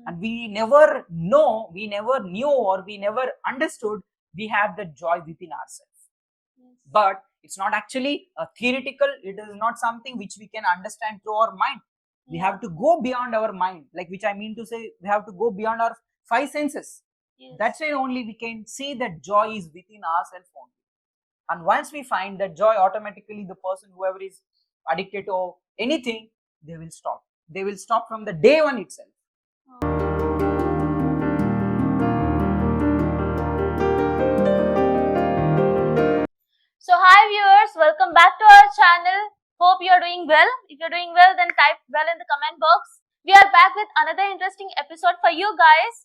And we never know, we never knew, or we never understood we have the joy within ourselves. But it's not actually a theoretical, it is not something which we can understand through our mind. We have to go beyond our mind, like which I mean to say, we have to go beyond our five senses. That's why only we can see that joy is within ourselves only. And once we find that joy, automatically the person, whoever is addicted to anything, they will stop. They will stop from the day one itself. So hi viewers, welcome back to our channel. Hope you are doing well. If you're doing well, then type well in the comment box. We are back with another interesting episode for you guys.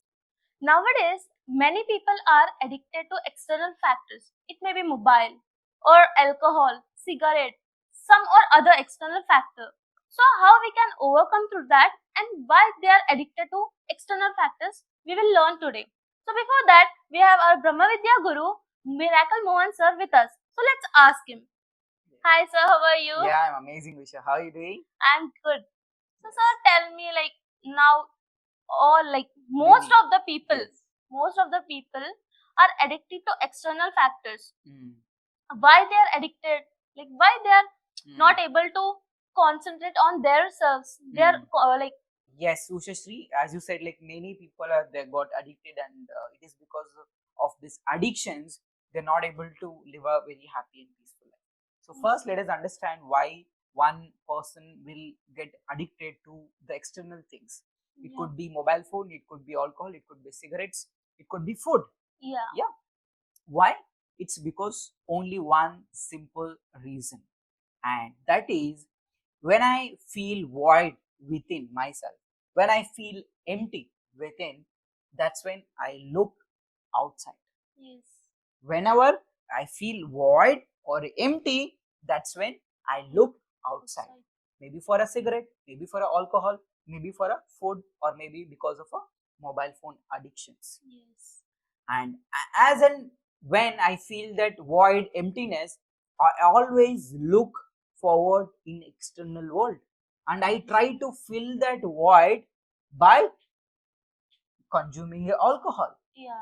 Nowadays, many people are addicted to external factors. It may be mobile or alcohol, cigarette, some or other external factor. So how we can overcome through that and why they are addicted to external factors, we will learn today. So before that, we have our Brahmavidya Guru, Miracle Mohan sir with us. So let's ask him. Hi sir, how are you? Yeah, I'm amazing, Visha. How are you doing? I'm good. So sir, tell me, like, now all, like, most of the people are addicted to external factors. Why they are addicted? Like, why they are not able to concentrate on themselves? They are like, yes, Ushashri, as you said, like many people are they got addicted, and it is because of these addictions they're not able to live a very happy and peaceful life. So first, let us understand why one person will get addicted to the external things. It could be mobile phone, it could be alcohol, it could be cigarettes, it could be food. Yeah. Why? It's because only one simple reason, and that is when I feel void within myself, when I feel empty within, that's when I look outside. yes, Whenever I feel void or empty, that's when I look outside. Maybe for a cigarette, maybe for alcohol, maybe for a food, or maybe because of a mobile phone addictions. yes, And as and when I feel that void, emptiness, I always look forward in external world, and I try to fill that void by consuming alcohol,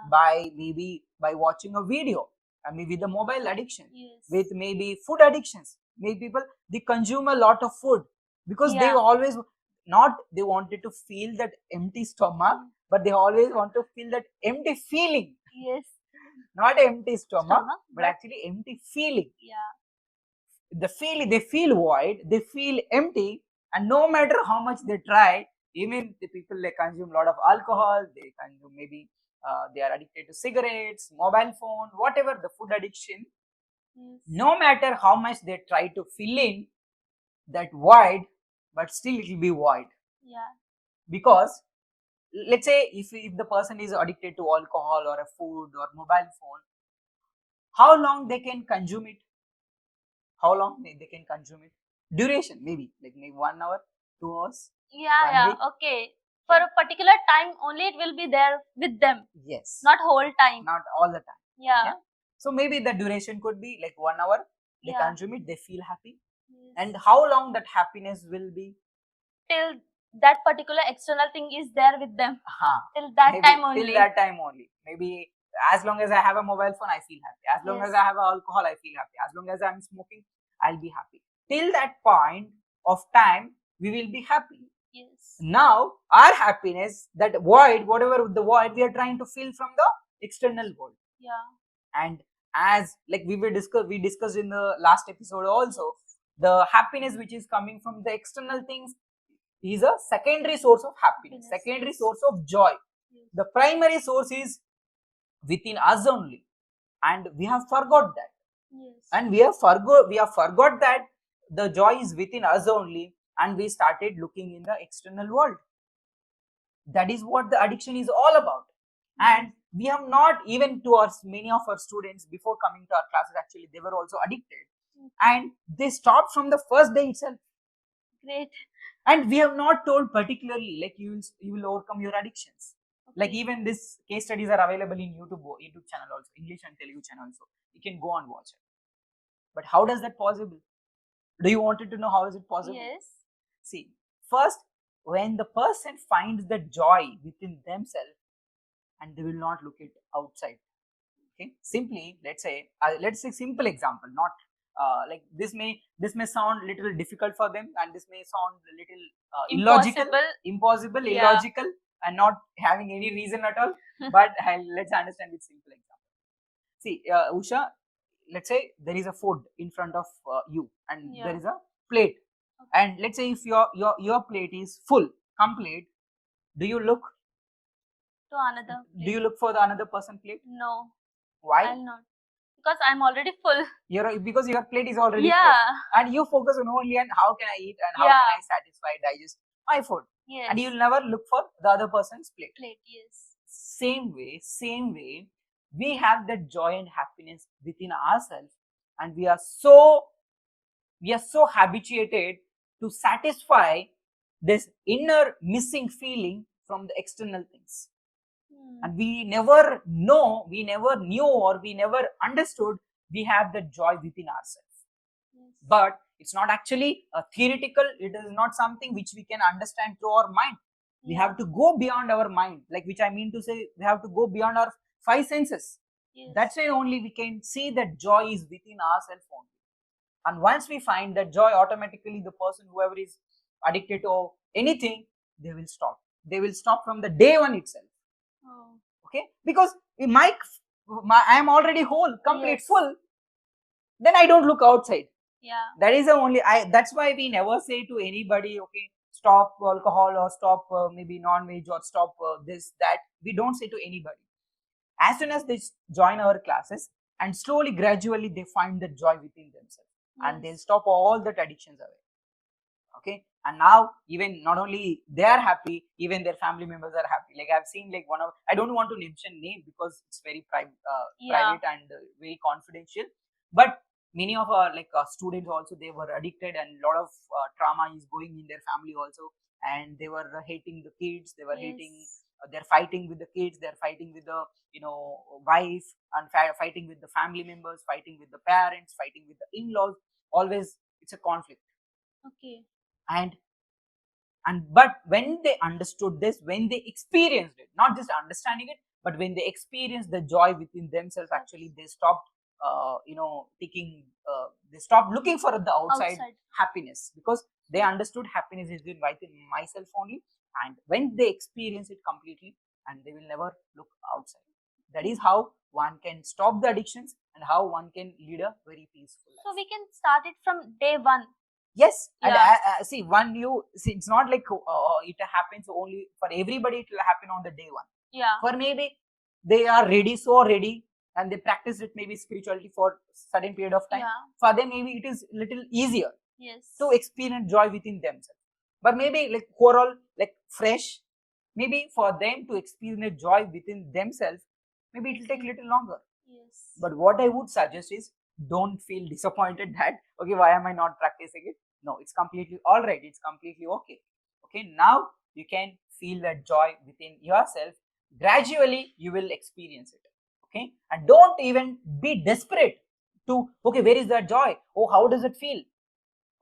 by maybe by watching a video, and maybe the mobile addiction, with maybe food addictions. Maybe people, they consume a lot of food because they always not, they wanted to feel that empty stomach, but they always want to feel that empty feeling. yes, Not empty stomach, but actually empty feeling. The feeling, they feel void, they feel empty, and no matter how much they try, even the people, they consume a lot of alcohol, they consume maybe they are addicted to cigarettes, mobile phone, whatever the food addiction. No matter how much they try to fill in that void, but still it will be void. Because let's say if the person is addicted to alcohol or a food or mobile phone, how long they can consume it? How long they can consume it? Duration, maybe like maybe 1 hour, 2 hours. Okay. For a particular time only it will be there with them. Yes. Not whole time. Not all the time. Yeah. So maybe the duration could be like 1 hour. They consume it, they feel happy. And how long that happiness will be? Till that particular external thing is there with them. Till that maybe time only. Till that time only. Maybe as long as I have a mobile phone, I feel happy. As long as I have alcohol, I feel happy. As long as I'm smoking, I'll be happy. Till that point of time, we will be happy. Yes. Now, our happiness, that void, whatever the void, we are trying to fill from the external world. And as like we discussed in the last episode also, the happiness which is coming from the external things is a secondary source of happiness, secondary source of joy. The primary source is within us only, and we have forgot that. And we have forgot that the joy is within us only, and we started looking in the external world. That is what the addiction is all about. And we have not, even to our many of our students before coming to our classes, actually they were also addicted, and they stopped from the first day itself. Great. And we have not told particularly like you will overcome your addictions. Like even this case studies are available in YouTube channel also, English and Telugu channel also. You can go and watch it. But how does that possible? Do you wanted to know how is it possible? Yes. See, first, when the person finds the joy within themselves and they will not look it outside. Okay, simply let's say simple example, not like this may sound little difficult for them, and this may sound a little illogical, impossible, illogical, and not having any reason at all. But let's understand with simple example. See, Usha, let's say there is a food in front of you, and there is a plate, and let's say if your plate is full, complete, do you look to another plate? Do you look for the another person plate? No. Why? I'll not. Because I'm already full. Because your plate is already full, and you focus on only on how can I eat and how can I satisfy, digest my food. Yes. And you'll never look for the other person's plate. Yes. Same way, we have that joy and happiness within ourselves, and we are so habituated to satisfy this inner missing feeling from the external things. And we never knew, or we never understood we have the joy within ourselves. Yes. But it's not actually a theoretical, it is not something which we can understand through our mind. We have to go beyond our mind, like which I mean to say, we have to go beyond our five senses. Yes. That's why only we can see that joy is within ourselves only. And once we find that joy, automatically the person, whoever is addicted to anything, they will stop. They will stop from the day one itself. Oh. Okay, because I am already whole, complete, full. Then I don't look outside. Yeah, that is the only. That's why we never say to anybody, okay, stop alcohol or stop maybe non-veg or stop this, that. We don't say to anybody. As soon as they join our classes, and slowly, gradually, they find the joy within themselves, and they'll stop all that addictions away. Okay, and now even not only they are happy, even their family members are happy. Like I've seen, like I don't want to mention name because it's very private and very confidential. But many of our students also, they were addicted, and a lot of trauma is going in their family also, and they were hating the kids. They were hating. They're fighting with the kids. They're fighting with the wife, and fighting with the family members, fighting with the parents, fighting with the in-laws. Always it's a conflict. Okay. But when they understood this, when they experienced it, not just understanding it, but when they experienced the joy within themselves, actually they stopped they stopped looking for the outside happiness, because they understood happiness is within myself only. And when they experience it completely, and they will never look outside. That is how one can stop the addictions, and how one can lead a very peaceful life. So we can start it from day one. Yes, and see, it's not like it happens only for everybody. It will happen on the day one. Yeah. For maybe they are so ready, and they practice it maybe spirituality for a certain period of time. Yeah. For them, maybe it is little easier. Yes. To experience joy within themselves. But maybe like overall, like fresh, maybe for them to experience joy within themselves, maybe it will take little longer. Yes. But what I would suggest is, don't feel disappointed that, okay, why am I not practicing it? No, it's completely all right. It's completely okay. Okay, now you can feel that joy within yourself. Gradually, you will experience it. Okay, and don't even be desperate to, okay, where is that joy? Oh, how does it feel?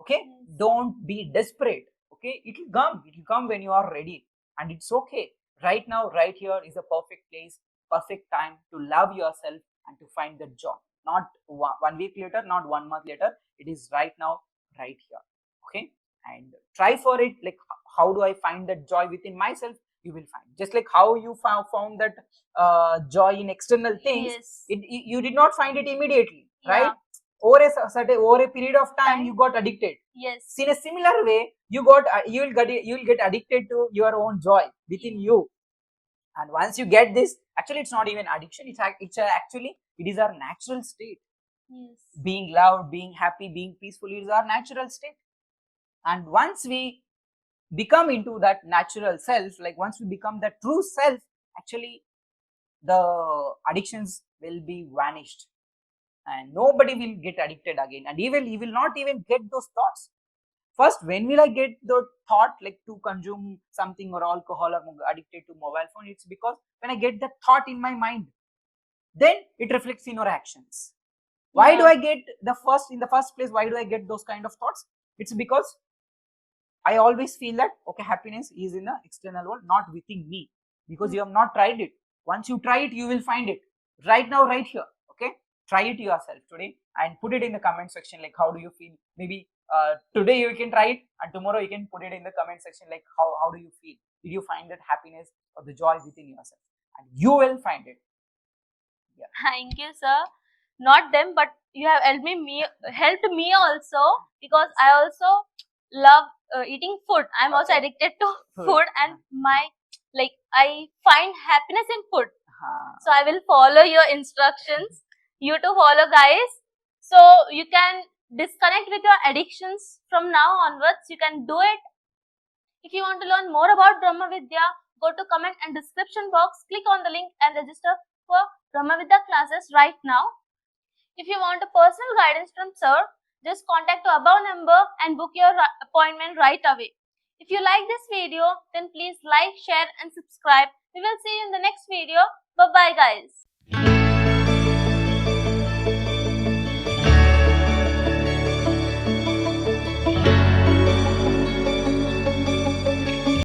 Okay, don't be desperate. Okay, it will come when you are ready, and it's okay. Right now, right here is a perfect place, perfect time to love yourself and to find the joy. Not 1 week later, not 1 month later. It is right now, right here. Okay, and try for it. Like, how do I find that joy within myself? You will find. Just like how you found that joy in external things. Yes. You did not find it immediately, right? Over a period of time, you got addicted. Yes. In a similar way, you will get addicted to your own joy within you. And once you get this, actually, it's not even addiction. It is our natural state. Yes. Being loved, being happy, being peaceful, it is our natural state. And once we become into that natural self, like once we become that true self, actually, the addictions will be vanished. And nobody will get addicted again. And he will not even get those thoughts. First, when will I get the thought like to consume something or alcohol or addicted to mobile phone? It's because when I get that thought in my mind, then it reflects in your actions. Why do I get in the first place? Why do I get those kind of thoughts? It's because I always feel that okay, happiness is in the external world, not within me, because you have not tried it. Once you try it, you will find it right now, right here. Okay, try it yourself today and put it in the comment section. Like, how do you feel? Maybe today you can try it, and tomorrow you can put it in the comment section. Like, how do you feel? Did you find that happiness or the joy within yourself? And you will find it. Yeah. Thank you, sir. Not them, but you have helped me also, because I also love eating food. I'm also addicted to food, and I find happiness in food. So I will follow your instructions. You to follow, guys. So you can disconnect with your addictions from now onwards. You can do it. If you want to learn more about Brahmavidya, go to comment and description box, click on the link and register for Brahmavidya classes right now. If you want a personal guidance from sir, just contact the above number and book your appointment right away. If you like this video, then please like, share and subscribe. We will see you in the next video. Bye bye, guys.